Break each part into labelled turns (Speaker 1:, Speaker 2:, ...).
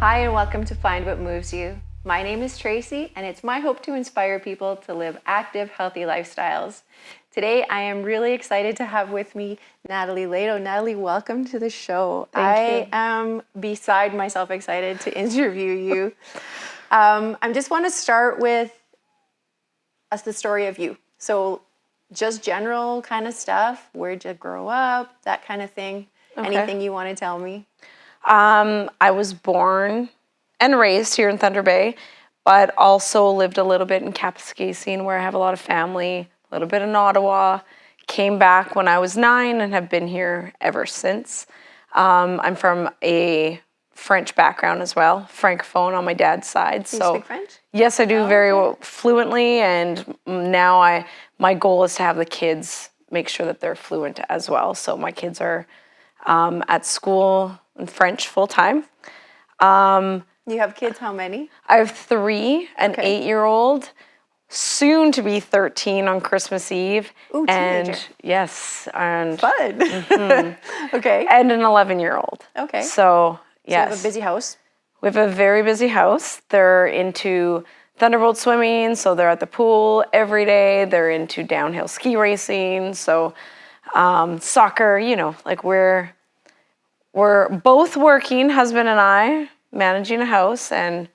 Speaker 1: Hi, and welcome to Find What Moves You. My name is Tracy, and it's my hope to inspire people to live active, healthy lifestyles. Today, I am really excited to have with me Natalie Lehto. Natalie, welcome to the show.
Speaker 2: Thank you.
Speaker 1: I am beside myself excited to interview you. I just want to start with the story of you. So just general kind of stuff. Where'd you grow up? That kind of thing.
Speaker 2: Okay.
Speaker 1: Anything you want to tell me?
Speaker 2: I was born and raised here in Thunder Bay, but also lived a little bit in Kapuskasing where I have a lot of family, a little bit in Ottawa. Came back when I was 9 and have been here ever since. I'm from a French background as well, Francophone on my dad's side.
Speaker 1: Do you speak French?
Speaker 2: Yes, I do very well, fluently, and now my goal is to have the kids make sure that they're fluent as well. So my kids are at school in French full time.
Speaker 1: You have kids, how many?
Speaker 2: I have 3, an 8-year-old, soon to be 13 on Christmas Eve.
Speaker 1: Ooh, teenager.
Speaker 2: And yes, and
Speaker 1: Fun. Okay.
Speaker 2: and an 11-year-old.
Speaker 1: Okay.
Speaker 2: So
Speaker 1: So
Speaker 2: yes,
Speaker 1: you have a busy house.
Speaker 2: we have a very busy house. They're into thunderbolt swimming, so they're at the pool every day. They're into downhill ski racing, so soccer. Like we're both working, husband and I, managing a house, and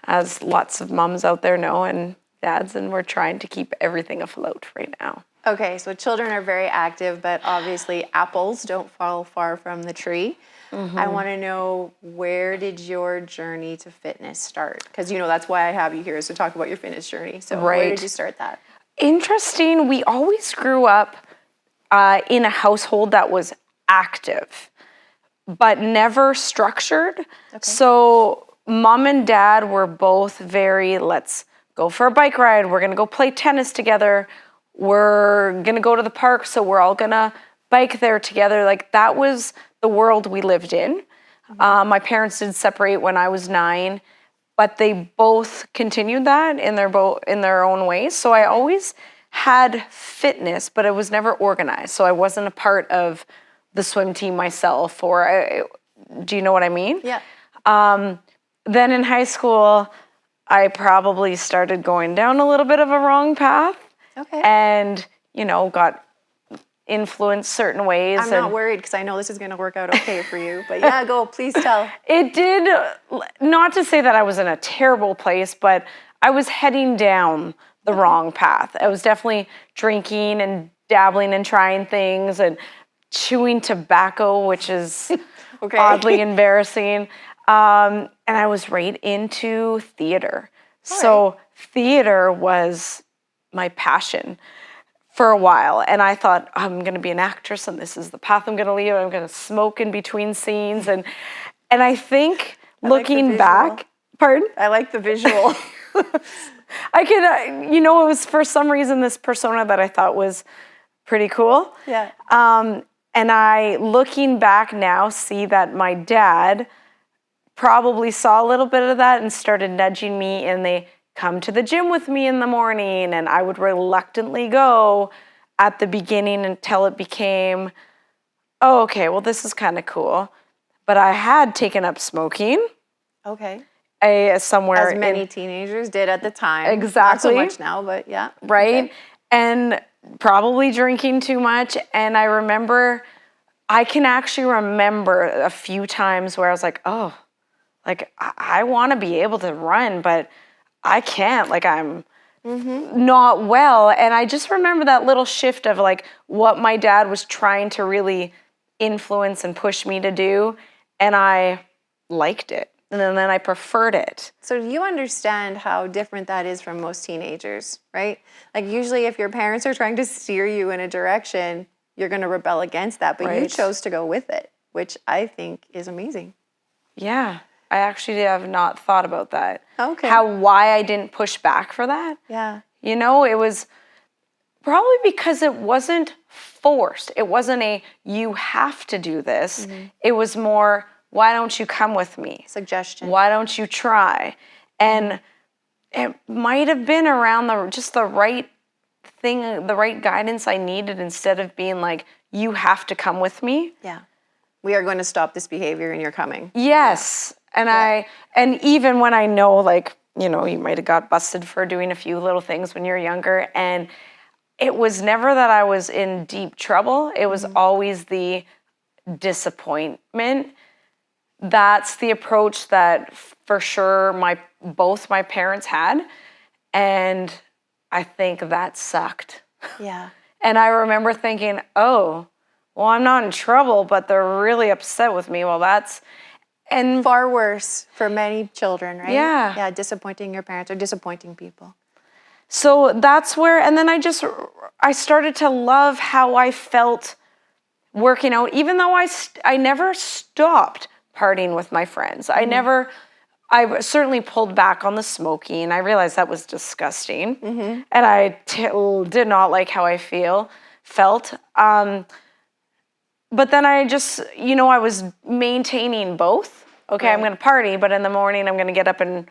Speaker 2: as lots of moms out there know, and dads, and we're trying to keep everything afloat right now.
Speaker 1: Okay, so children are very active, but obviously apples don't fall far from the tree. I want to know, where did your journey to fitness start? Because that's why I have you here, is to talk about your fitness journey. So where
Speaker 2: Right.
Speaker 1: did you start that?
Speaker 2: Interesting. We always grew up in a household that was active, but never structured.
Speaker 1: Okay.
Speaker 2: So mom and dad were both very, let's go for a bike ride. We're going to go play tennis together. We're going to go to the park, so we're all going to bike there together. Like, that was the world we lived in. My parents did separate when I was 9, but they both continued that in their own ways. So I always had fitness, but it was never organized. So I wasn't a part of the swim team myself, do you know what I mean?
Speaker 1: Yeah.
Speaker 2: Then in high school, I probably started going down a little bit of a wrong path.
Speaker 1: Okay.
Speaker 2: And, got influenced certain ways.
Speaker 1: I'm not worried, because I know this is going to work out okay for you. But yeah, go, please tell.
Speaker 2: It did, not to say that I was in a terrible place, but I was heading down the wrong path. I was definitely drinking and dabbling and trying things and chewing tobacco, which is
Speaker 1: Okay.
Speaker 2: oddly embarrassing. And I was right into theater. So theater was my passion for a while. And I thought, I'm going to be an actress, and this is the path I'm going to lead. I'm going to smoke in between scenes. And I think looking back, pardon?
Speaker 1: I like the visual.
Speaker 2: I could, it was for some reason this persona that I thought was pretty cool.
Speaker 1: Yeah.
Speaker 2: And I, looking back now, see that my dad probably saw a little bit of that and started nudging me, and they come to the gym with me in the morning, and I would reluctantly go at the beginning until it became, oh, okay, well, this is kind of cool. But I had taken up smoking.
Speaker 1: Okay.
Speaker 2: Somewhere
Speaker 1: As many teenagers did at the time.
Speaker 2: Exactly.
Speaker 1: Not so much now, but yeah.
Speaker 2: Right?
Speaker 1: Okay.
Speaker 2: And probably drinking too much. And I can actually remember a few times where I was like, oh, like I want to be able to run, but I can't. Like, I'm not well. And I just remember that little shift of like what my dad was trying to really influence and push me to do. And I liked it. And then I preferred it.
Speaker 1: So you understand how different that is from most teenagers, right? Like, usually if your parents are trying to steer you in a direction, you're going to rebel against that. But you
Speaker 2: Right.
Speaker 1: chose to go with it, which I think is amazing.
Speaker 2: Yeah. I actually have not thought about that.
Speaker 1: Okay.
Speaker 2: Why I didn't push back for that.
Speaker 1: Yeah.
Speaker 2: It was probably because it wasn't forced. It wasn't you have to do this. It was more, why don't you come with me?
Speaker 1: Suggestion.
Speaker 2: Why don't you try? And it might have been around the right thing, the right guidance I needed, instead of being like, you have to come with me.
Speaker 1: Yeah. We are going to stop this behavior and you're coming.
Speaker 2: Yes. And even when I know, like, you know, you might have got busted for doing a few little things when you're younger, and it was never that I was in deep trouble. It was always the disappointment. That's the approach that for sure both my parents had, and I think that sucked.
Speaker 1: Yeah.
Speaker 2: And I remember thinking, oh, well, I'm not in trouble, but they're really upset with me. Well, that's... And
Speaker 1: far worse for many children, right?
Speaker 2: Yeah.
Speaker 1: Yeah, disappointing your parents or disappointing people.
Speaker 2: So that's where, and then I started to love how I felt working out, even though I never stopped partying with my friends. I certainly pulled back on the smoking. I realized that was disgusting. And I did not like how I felt. But then I just, you know, I was maintaining both. Okay,
Speaker 1: Right.
Speaker 2: I'm going to party, but in the morning I'm going to get up and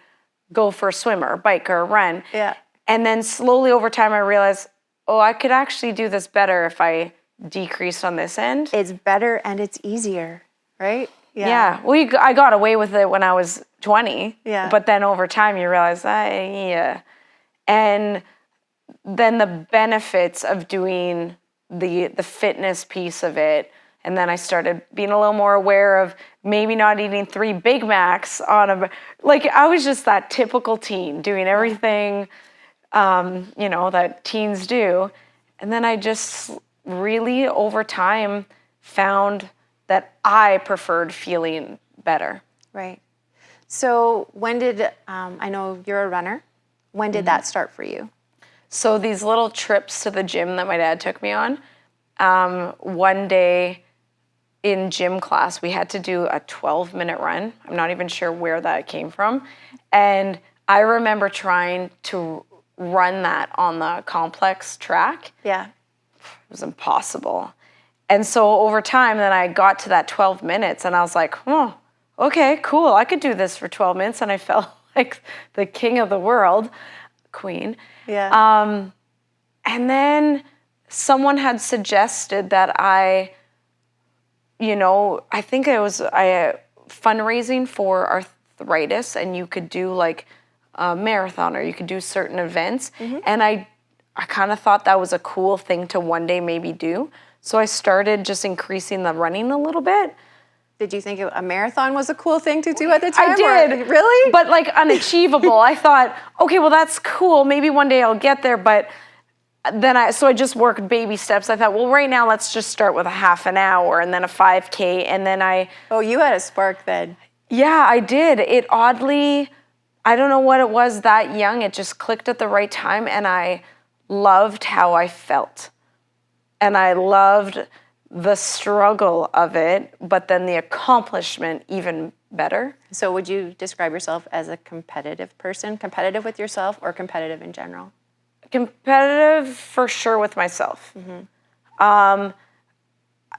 Speaker 2: go for a swim or a bike or a run.
Speaker 1: Yeah.
Speaker 2: And then slowly over time I realized, oh, I could actually do this better if I decreased on this end.
Speaker 1: It's better and it's easier, right?
Speaker 2: Yeah. Well, I got away with it when I was 20.
Speaker 1: Yeah.
Speaker 2: But then over time you realize, yeah. And then the benefits of doing the fitness piece of it. And then I started being a little more aware of maybe not eating 3 Big Macs like I was just that typical teen doing everything, you know, that teens do. And then I just really over time found that I preferred feeling better.
Speaker 1: Right. So when did, I know you're a runner, when did that start for you?
Speaker 2: So these little trips to the gym that my dad took me on, one day in gym class, we had to do a 12-minute run. I'm not even sure where that came from. And I remember trying to run that on the complex track.
Speaker 1: Yeah.
Speaker 2: It was impossible. And so over time, then I got to that 12 minutes and I was like, oh, okay, cool. I could do this for 12 minutes. And I felt like the king of the world, queen.
Speaker 1: Yeah.
Speaker 2: And then someone had suggested that I think it was fundraising for arthritis, and you could do like a marathon or you could do certain events. And I kind of thought that was a cool thing to one day maybe do. So I started just increasing the running a little bit.
Speaker 1: Did you think a marathon was a cool thing to do at the time?
Speaker 2: I did.
Speaker 1: Really?
Speaker 2: But like unachievable. I thought, okay, well that's cool. Maybe one day I'll get there. But then I just worked baby steps. I thought, well, right now let's just start with a half an hour and then a 5K. And then
Speaker 1: Oh, you had a spark then.
Speaker 2: Yeah, I did. It oddly, I don't know what it was that young. It just clicked at the right time. And I loved how I felt. And I loved the struggle of it, but then the accomplishment even better.
Speaker 1: So would you describe yourself as a competitive person, competitive with yourself or competitive in general?
Speaker 2: Competitive for sure with myself.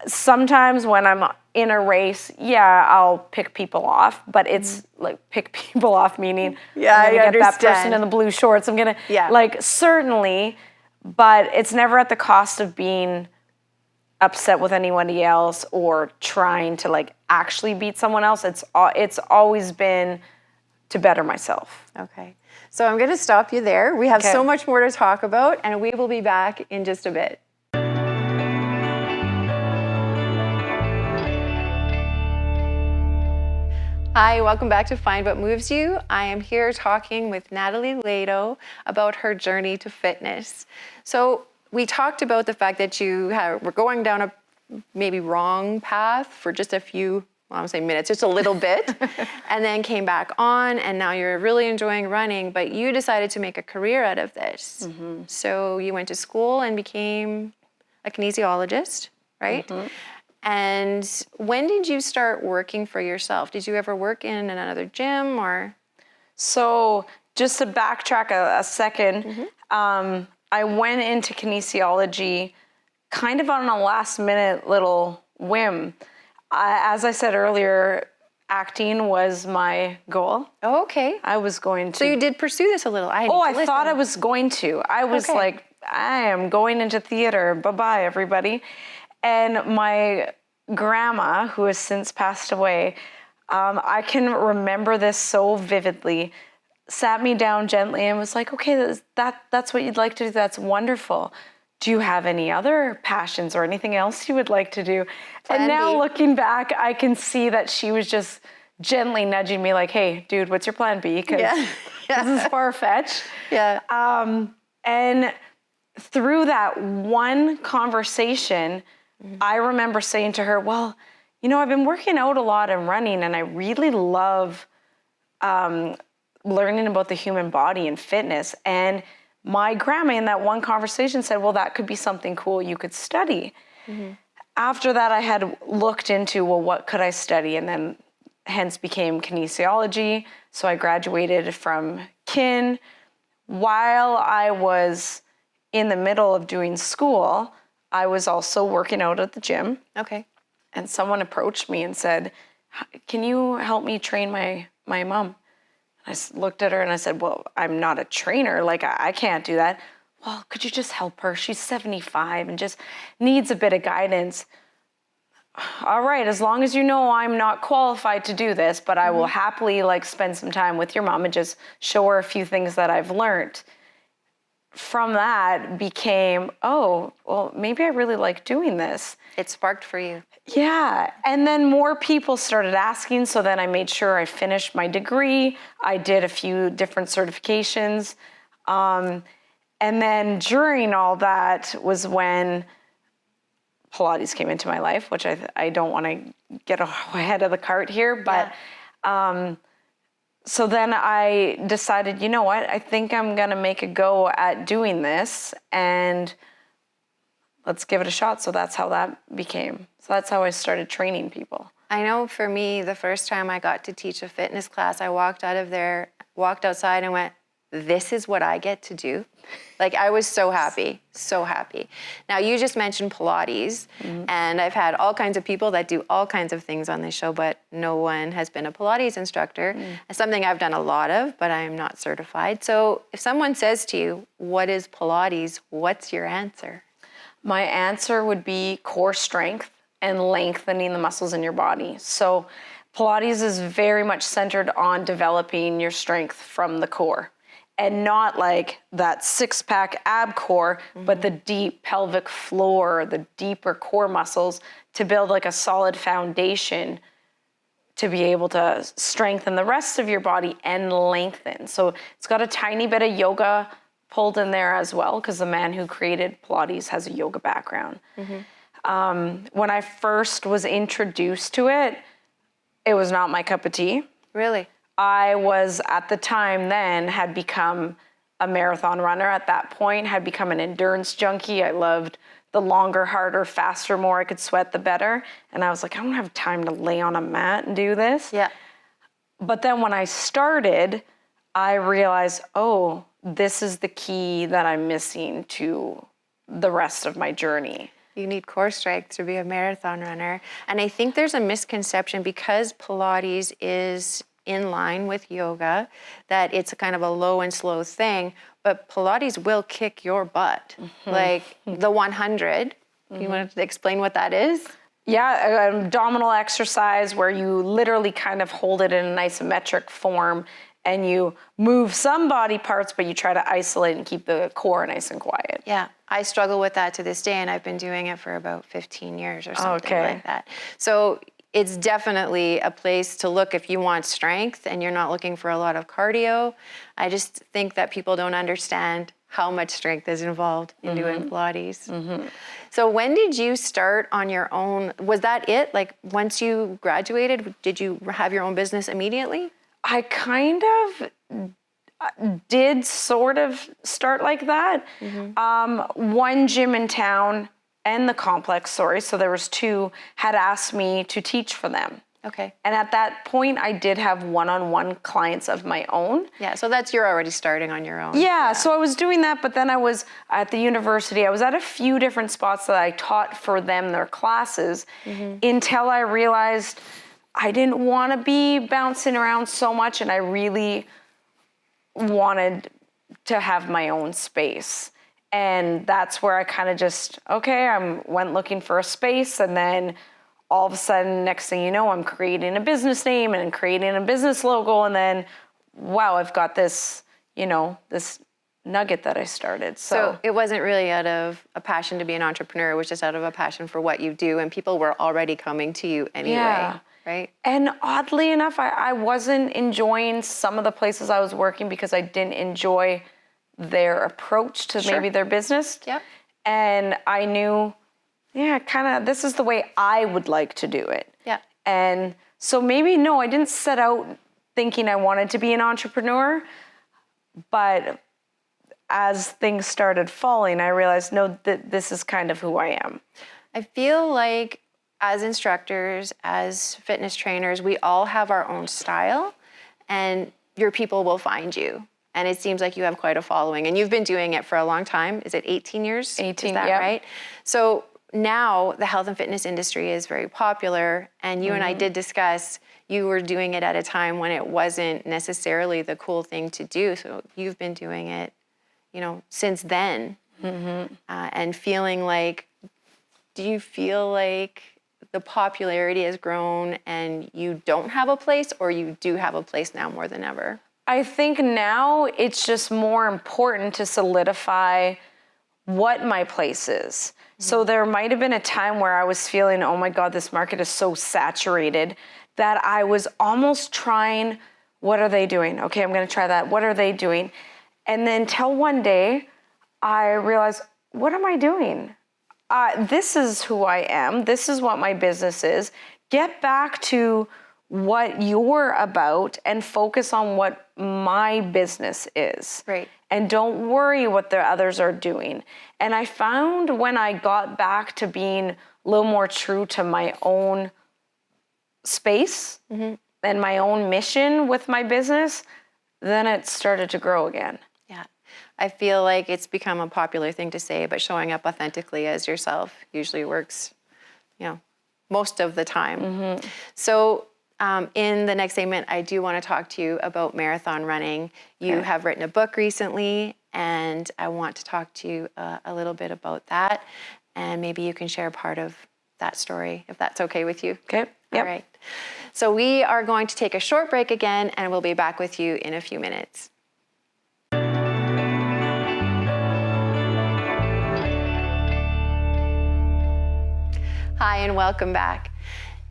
Speaker 2: Sometimes when I'm in a race, yeah, I'll pick people off, but it's like pick people off meaning I'm gonna get that person in the blue shorts. I'm gonna like certainly, but it's never at the cost of being upset with anybody else or trying to like actually beat someone else. It's always been to better myself.
Speaker 1: Okay. So I'm going to stop you there. We have so much more to talk about, and we will be back in just a bit. Hi, welcome back to Find What Moves You. I am here talking with Natalie Lehto about her journey to fitness. So we talked about the fact that you were going down a maybe wrong path for just a few, well, I won't say minutes, just a little bit, and then came back on, and now you're really enjoying running, but you decided to make a career out of this. So you went to school and became a kinesiologist, right? And when did you start working for yourself? Did you ever work in another gym or?
Speaker 2: So just to backtrack a second, I went into kinesiology kind of on a last minute little whim. As I said earlier, acting was my goal.
Speaker 1: Oh, okay.
Speaker 2: I was going to.
Speaker 1: So you did pursue this a little.
Speaker 2: I thought I was going to. I was like, I am going into theater. Bye-bye, everybody. And my grandma, who has since passed away, I can remember this so vividly. Sat me down gently and was like, okay, that's what you'd like to do. That's wonderful. Do you have any other passions or anything else you would like to do? And now looking back, I can see that she was just gently nudging me like, hey, dude, what's your plan B? Because this is far-fetched.
Speaker 1: Yeah.
Speaker 2: And through that one conversation, I remember saying to her, well, I've been working out a lot and running, and I really love learning about the human body and fitness. And my grandma in that one conversation said, well, that could be something cool you could study. After that, I had looked into, well, what could I study? And then hence became kinesiology. So I graduated from kin. While I was in the middle of doing school, I was also working out at the gym.
Speaker 1: Okay.
Speaker 2: And someone approached me and said, can you help me train my mom? I looked at her and I said, well, I'm not a trainer. Like, I can't do that. Well, could you just help her? She's 75 and just needs a bit of guidance. All right, as long as you know I'm not qualified to do this, but I will happily spend some time with your mom and just show her a few things that I've learned. From that became, oh, well, maybe I really like doing this.
Speaker 1: It sparked for you.
Speaker 2: Yeah. And then more people started asking. So then I made sure I finished my degree. I did a few different certifications. And then during all that was when Pilates came into my life, which I don't want to get ahead of the cart here. But so then I decided, you know what? I think I'm going to make a go at doing this. And let's give it a shot. So that's how that became. So that's how I started training people.
Speaker 1: I know for me, the first time I got to teach a fitness class, I walked outside and went, this is what I get to do. Like, I was so happy, so happy. Now, you just mentioned Pilates, and I've had all kinds of people that do all kinds of things on this show, but no one has been a Pilates instructor. It's something I've done a lot of, but I am not certified. So if someone says to you, what is Pilates? What's your answer?
Speaker 2: My answer would be core strength and lengthening the muscles in your body. So Pilates is very much centered on developing your strength from the core. And not like that six-pack ab core, but the deep pelvic floor, the deeper core muscles to build like a solid foundation to be able to strengthen the rest of your body and lengthen. So it's got a tiny bit of yoga pulled in there as well, because the man who created Pilates has a yoga background. When I first was introduced to it, it was not my cup of tea.
Speaker 1: Really?
Speaker 2: I was, at the time then, had become a marathon runner at that point, had become an endurance junkie. I loved the longer, harder, faster, more I could sweat, the better. And I was like, I don't have time to lay on a mat and do this.
Speaker 1: Yeah.
Speaker 2: But then when I started, I realized, oh, this is the key that I'm missing to the rest of my journey.
Speaker 1: You need core strength to be a marathon runner. And I think there's a misconception because Pilates is in line with yoga, that it's a kind of a low and slow thing, but Pilates will kick your butt. Like the 100, you want to explain what that is?
Speaker 2: Yeah, an abdominal exercise where you literally kind of hold it in an isometric form and you move some body parts, but you try to isolate and keep the core nice and quiet.
Speaker 1: Yeah, I struggle with that to this day, and I've been doing it for about 15 years or something like that. So it's definitely a place to look if you want strength and you're not looking for a lot of cardio. I just think that people don't understand how much strength is involved in doing Pilates. So when did you start on your own? Was that it? Like, once you graduated, did you have your own business immediately?
Speaker 2: I kind of did sort of start like that. One gym in town and the complex, so there was two, had asked me to teach for them.
Speaker 1: Okay.
Speaker 2: And at that point, I did have one-on-one clients of my own.
Speaker 1: Yeah, so you're already starting on your own.
Speaker 2: Yeah, so I was doing that, but then I was at the university. I was at a few different spots that I taught for them their classes until I realized I didn't want to be bouncing around so much, and I really wanted to have my own space. And that's where I kind of just, I went looking for a space, and then all of a sudden, next thing you know, I'm creating a business name and creating a business logo. And then, wow, I've got this, this nugget that I started.
Speaker 1: So it wasn't really out of a passion to be an entrepreneur. It was just out of a passion for what you do. And people were already coming to you anyway, right?
Speaker 2: And oddly enough, I wasn't enjoying some of the places I was working because I didn't enjoy their approach to maybe their business.
Speaker 1: Yep.
Speaker 2: And I knew, kind of this is the way I would like to do it.
Speaker 1: Yeah.
Speaker 2: And so maybe, no, I didn't set out thinking I wanted to be an entrepreneur, but as things started falling, I realized, no, this is kind of who I am.
Speaker 1: I feel like as instructors, as fitness trainers, we all have our own style, and your people will find you. And it seems like you have quite a following, and you've been doing it for a long time. Is it 18 years?
Speaker 2: 18,
Speaker 1: is that right? So now the health and fitness industry is very popular, and you and I did discuss you were doing it at a time when it wasn't necessarily the cool thing to do. So you've been doing it, since then, and feeling like, do you feel like the popularity has grown and you don't have a place, or you do have a place now more than ever?
Speaker 2: I think now it's just more important to solidify what my place is. So there might have been a time where I was feeling, oh my God, this market is so saturated that I was almost trying, what are they doing? Okay, I'm going to try that. What are they doing? And then till one day I realized, what am I doing? This is who I am. This is what my business is. Get back to what you're about and focus on what my business is.
Speaker 1: Right.
Speaker 2: And don't worry what the others are doing. And I found when I got back to being a little more true to my own space and my own mission with my business, then it started to grow again.
Speaker 1: Yeah. I feel like it's become a popular thing to say, but showing up authentically as yourself usually works, most of the time. So in the next segment, I do want to talk to you about marathon running. You have written a book recently, and I want to talk to you a little bit about that. And maybe you can share part of that story, if that's okay with you.
Speaker 2: Okay. Yep.
Speaker 1: All right. So we are going to take a short break again, and we'll be back with you in a few minutes. Hi, and welcome back.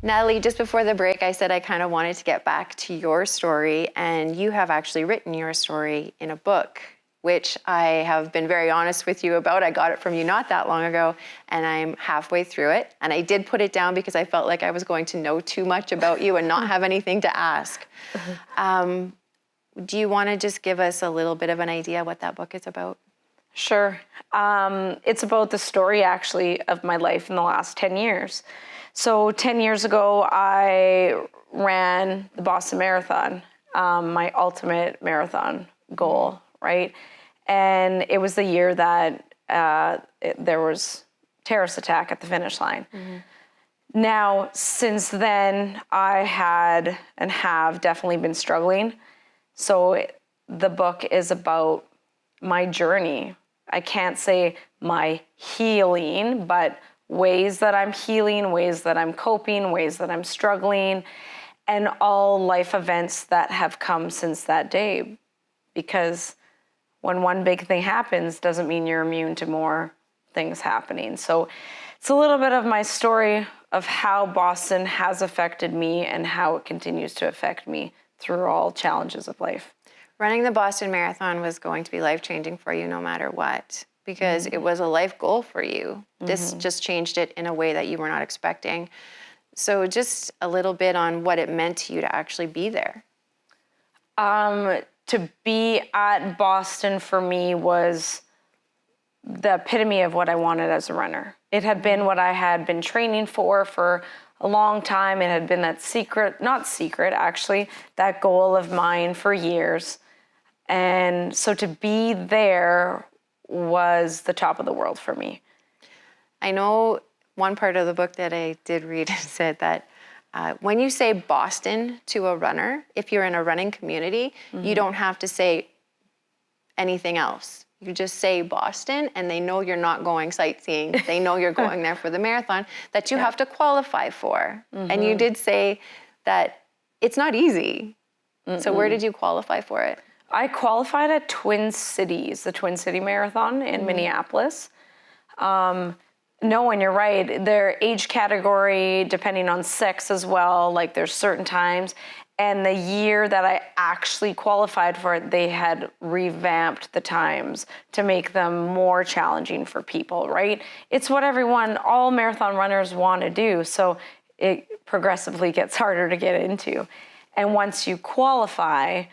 Speaker 1: Natalie, just before the break, I said I kind of wanted to get back to your story, and you have actually written your story in a book, which I have been very honest with you about. I got it from you not that long ago, and I'm halfway through it. And I did put it down because I felt like I was going to know too much about you and not have anything to ask. Do you want to just give us a little bit of an idea what that book is about?
Speaker 2: Sure. It's about the story, actually, of my life in the last 10 years. So 10 years ago, I ran the Boston Marathon, my ultimate marathon goal, right? And it was the year that there was terrorist attack at the finish line. Now, since then, I had and have definitely been struggling. So the book is about my journey. I can't say my healing, but ways that I'm healing, ways that I'm coping, ways that I'm struggling, and all life events that have come since that day. Because when one big thing happens, doesn't mean you're immune to more things happening. So it's a little bit of my story of how Boston has affected me and how it continues to affect me through all challenges of life.
Speaker 1: Running the Boston Marathon was going to be life-changing for you no matter what, because it was a life goal for you. This just changed it in a way that you were not expecting. So just a little bit on what it meant to you to actually be there.
Speaker 2: To be at Boston for me was the epitome of what I wanted as a runner. It had been what I had been training for a long time. It had been that not secret actually, that goal of mine for years. And so to be there was the top of the world for me.
Speaker 1: I know one part of the book that I did read said that when you say Boston to a runner, if you're in a running community, you don't have to say anything else. you just say Boston and they know you're not going sightseeing. They know you're going there for the marathon that you have to qualify for. And you did say that it's not easy. So where did you qualify for it?
Speaker 2: I qualified at Twin Cities, the Twin City Marathon in Minneapolis. No, and you're right. Their age category, depending on sex as well, like there's certain times. And the year that I actually qualified for it, they had revamped the times to make them more challenging for people, right? It's what all marathon runners want to do. So it progressively gets harder to get into. And once you qualify,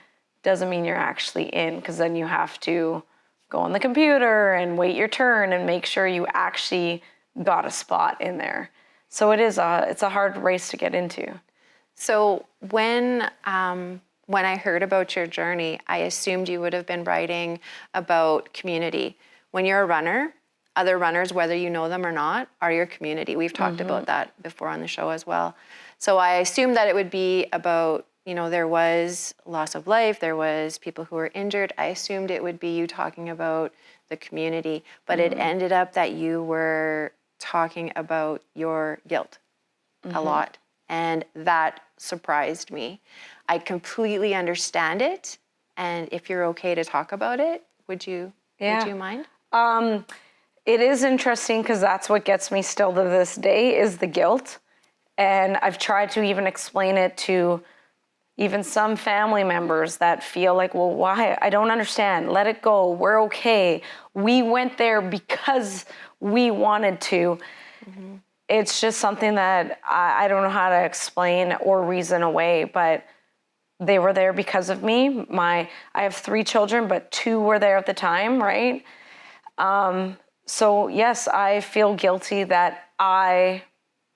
Speaker 2: doesn't mean you're actually in, because then you have to go on the computer and wait your turn and make sure you actually got a spot in there. So it's a hard race to get into.
Speaker 1: So when I heard about your journey, I assumed you would have been writing about community. When you're a runner, other runners, whether you know them or not, are your community. We've talked about that before on the show as well. So I assumed that it would be about, there was loss of life, there was people who were injured. I assumed it would be you talking about the community, but it ended up that you were talking about your guilt a lot. And that surprised me. I completely understand it. And if you're okay to talk about it, would you mind?
Speaker 2: It is interesting because that's what gets me still to this day is the guilt. And I've tried to even explain it to even some family members that feel like, well, why? I don't understand. Let it go. We're okay. We went there because we wanted to. It's just something that I don't know how to explain or reason away, but they were there because of me. I have 3 children, but 2 were there at the time, right? So yes, I feel guilty that I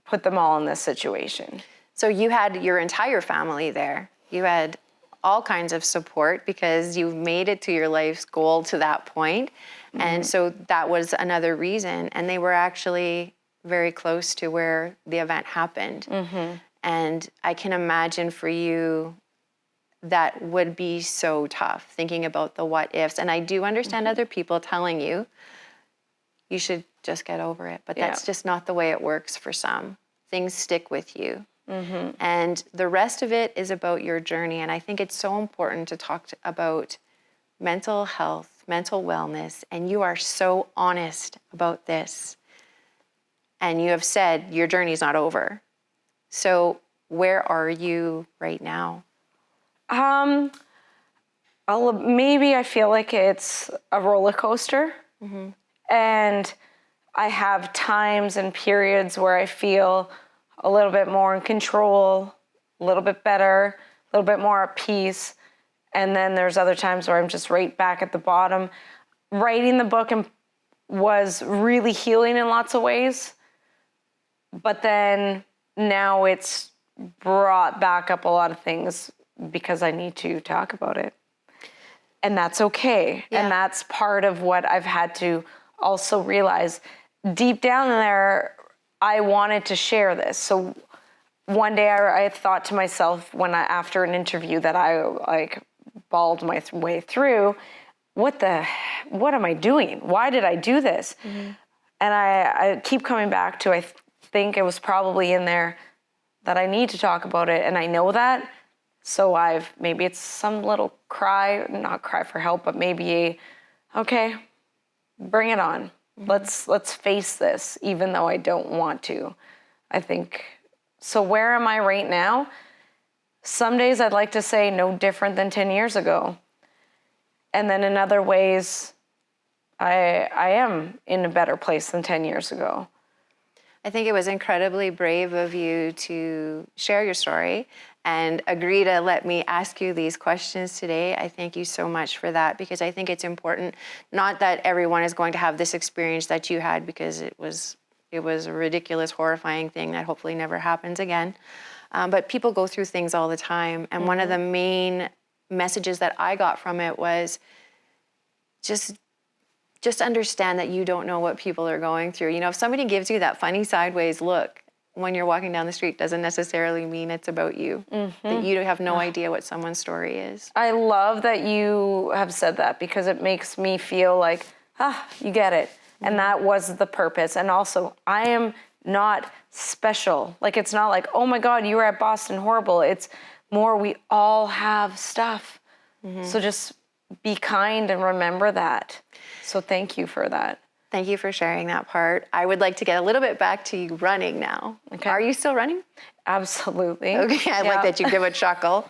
Speaker 2: put them all in this situation.
Speaker 1: So you had your entire family there. You had all kinds of support because you've made it to your life's goal to that point. And so that was another reason. And they were actually very close to where the event happened. And I can imagine for you that would be so tough, thinking about the what ifs. And I do understand other people telling you, you should just get over it. But that's just not the way it works for some. Things stick with you. And the rest of it is about your journey. And I think it's so important to talk about mental health, mental wellness. And you are so honest about this. And you have said your journey's not over. So where are you right now?
Speaker 2: Maybe I feel like it's a roller coaster. And I have times and periods where I feel a little bit more in control, a little bit better, a little bit more at peace. And then there's other times where I'm just right back at the bottom. Writing the book was really healing in lots of ways. But then now it's brought back up a lot of things because I need to talk about it. And that's okay. And that's part of what I've had to also realize. Deep down there, I wanted to share this. So one day I thought to myself after an interview that I bawled my way through, what am I doing? Why did I do this? And I keep coming back to, I think it was probably in there that I need to talk about it. And I know that. So maybe it's some little not cry for help, but maybe okay, bring it on. Let's face this, even though I don't want to. I think, so where am I right now? Some days I'd like to say no different than 10 years ago. And then in other ways, I am in a better place than 10 years ago.
Speaker 1: I think it was incredibly brave of you to share your story and agree to let me ask you these questions today. I thank you so much for that, because I think it's important, not that everyone is going to have this experience that you had, because it was a ridiculous, horrifying thing that hopefully never happens again. But people go through things all the time. And one of the main messages that I got from it was just understand that you don't know what people are going through. If somebody gives you that funny sideways look when you're walking down the street doesn't necessarily mean it's about you. That you have no idea what someone's story is.
Speaker 2: I love that you have said that because it makes me feel like, you get it. And that was the purpose. And also, I am not special. Like, it's not like, oh my God, you were at Boston Horrible. It's more, we all have stuff. So just be kind and remember that. So thank you for that.
Speaker 1: Thank you for sharing that part. I would like to get a little bit back to you running now.
Speaker 2: Okay.
Speaker 1: Are you still running?
Speaker 2: Absolutely.
Speaker 1: Okay, I like that you give a chuckle.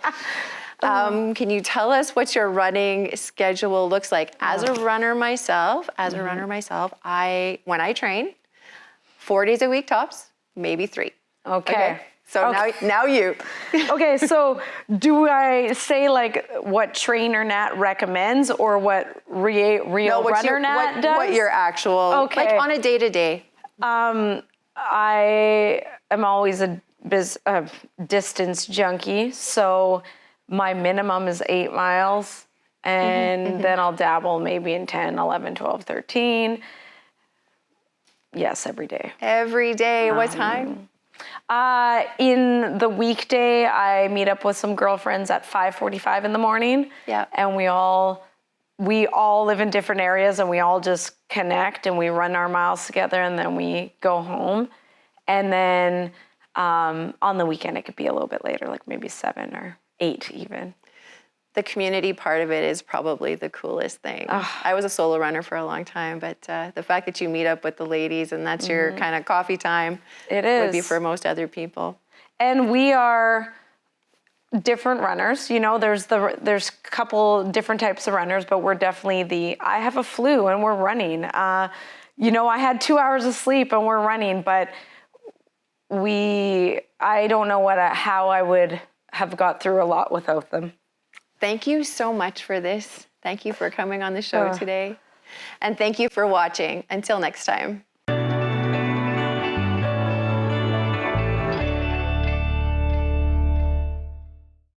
Speaker 1: Can you tell us what your running schedule looks like? As a runner myself, when I train, 4 days a week tops, maybe 3.
Speaker 2: Okay.
Speaker 1: So now you.
Speaker 2: Okay, so do I say like what trainer Nat recommends or what real runner Nat does?
Speaker 1: What your actual, like on a day-to-day.
Speaker 2: I am always a distance junkie, so my minimum is 8 miles, and then I'll dabble maybe in 10, 11, 12, 13. Yes, every day.
Speaker 1: Every day. What time?
Speaker 2: In the weekday, I meet up with some girlfriends at 5:45 in the morning.
Speaker 1: Yeah.
Speaker 2: And we all live in different areas, and we all just connect and we run our miles together, and then we go home. And then on the weekend, it could be a little bit later, like maybe 7 or 8 even.
Speaker 1: The community part of it is probably the coolest thing. I was a solo runner for a long time, but the fact that you meet up with the ladies and that's your kind of coffee time,
Speaker 2: it is,
Speaker 1: would be for most other people.
Speaker 2: And we are different runners. You know, there's a couple different types of runners, but we're definitely I have a flu and we're running. You know, I had 2 hours of sleep and we're running, but I don't know how I would have got through a lot without them.
Speaker 1: Thank you so much for this. Thank you for coming on the show today. And thank you for watching. Until next time.